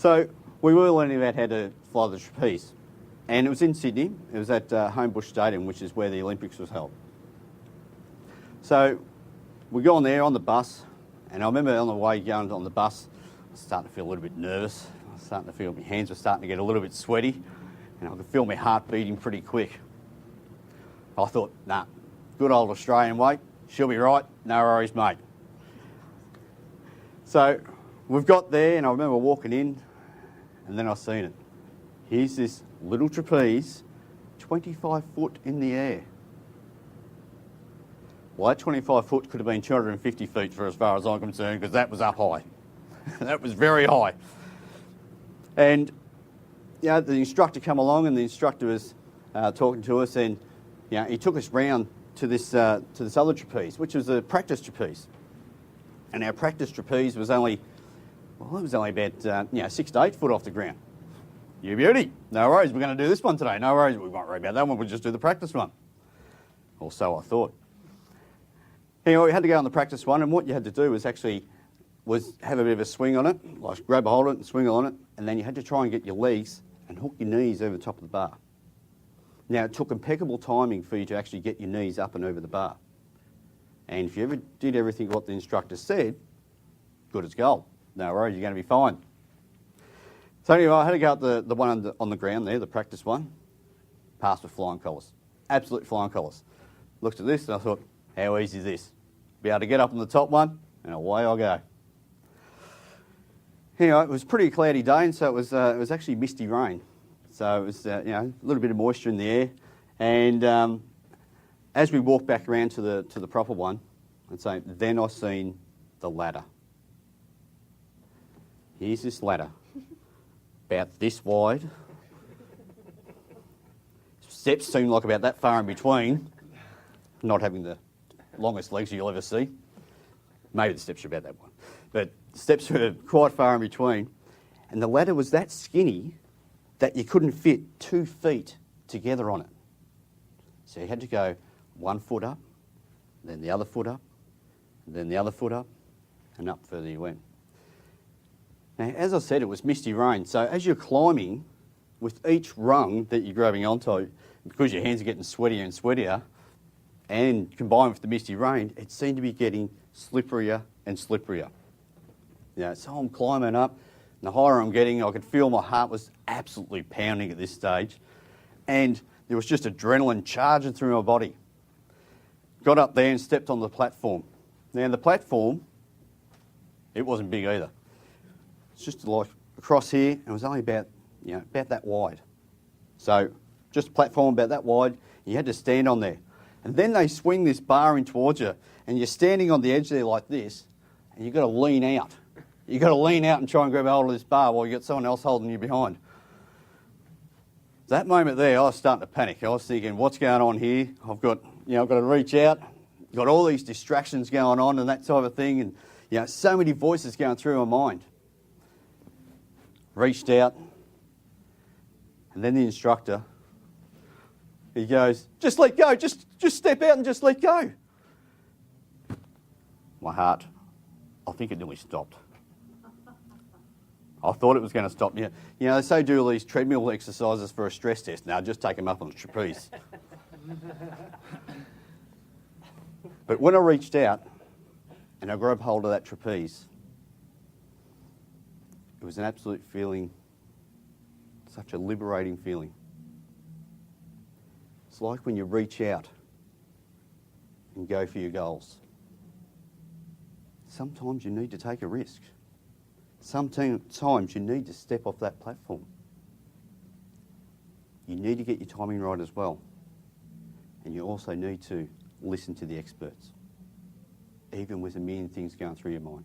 So we were learning about how to fly the trapeze. And it was in Sydney. It was at Homebush Stadium, which is where the Olympics was held. So we go on there on the bus, and I remember on the way going on the bus, I was starting to feel a little bit nervous. I was starting to feel my hands were starting to get a little bit sweaty, and I could feel my heart beating pretty quick. I thought, nah, good old Australian way, she'll be right, no worries, mate. So we've got there, and I remember walking in, and then I seen it. Here's this little trapeze, 25 foot in the air. Well, that 25 foot could have been 250 feet for as far as I'm concerned, because that was up high. That was very high. And you know, the instructor come along, and the instructor was talking to us, and you know, he took us round to this other trapeze, which was a practice trapeze. And our practice trapeze was only, well, it was only about 6 to 8 foot off the ground. You beauty. No worries, we're going to do this one today. No worries, we won't worry about that one, we'll just do the practice one. Or so I thought. Anyway, we had to go on the practice one, and what you had to do was have a bit of a swing on it, like grab a hold of it and swing on it, and then you had to try and get your legs and hook your knees over the top of the bar. Now, it took impeccable timing for you to actually get your knees up and over the bar. And if you ever did everything what the instructor said, good as gold. No worries, you're going to be fine. So anyway, I had to go up the one on the ground there, the practice one. Passed with flying colours. Absolute flying colours. Looked at this and I thought, how easy is this? Be able to get up on the top one, and away I go. Anyway, it was a pretty cloudy day, and so it was actually misty rain. So it was a little bit of moisture in the air. And as we walked back around to the proper one, then I seen the ladder. Here's this ladder, about this wide. Steps seemed like about that far in between, not having the longest legs you'll ever see. Maybe the steps are about that one. But the steps were quite far in between. And the ladder was that skinny that you couldn't fit 2 feet together on it. So you had to go 1 foot up, then the other foot up, and then the other foot up, and up further you went. Now, as I said, it was misty rain. So as you're climbing, with each rung that you're grabbing onto, because your hands are getting sweatier and sweatier, and combined with the misty rain, it seemed to be getting slipperier and slipperier. So I'm climbing up, and the higher I'm getting, I could feel my heart was absolutely pounding at this stage, and there was just adrenaline charging through my body. Got up there and stepped on the platform. Now the platform, it wasn't big either. It's just like across here, and it was only about that wide. So just a platform about that wide, you had to stand on there. And then they swing this bar in towards you, and you're standing on the edge there like this, and you've got to lean out. You've got to lean out and try and grab hold of this bar while you've got someone else holding you behind. That moment there, I was starting to panic. I was thinking, what's going on here? I've got to reach out. Got all these distractions going on and that type of thing, and so many voices going through my mind. Reached out, and then the instructor, he goes, just let go, just step out and just let go. My heart, I think it nearly stopped. I thought it was going to stop. They say do all these treadmill exercises for a stress test. Now just take them up on the trapeze. But when I reached out and I grabbed hold of that trapeze, it was an absolute feeling, such a liberating feeling. It's like when you reach out and go for your goals. Sometimes you need to take a risk. Sometimes you need to step off that platform. You need to get your timing right as well. And you also need to listen to the experts, even with a million things going through your mind.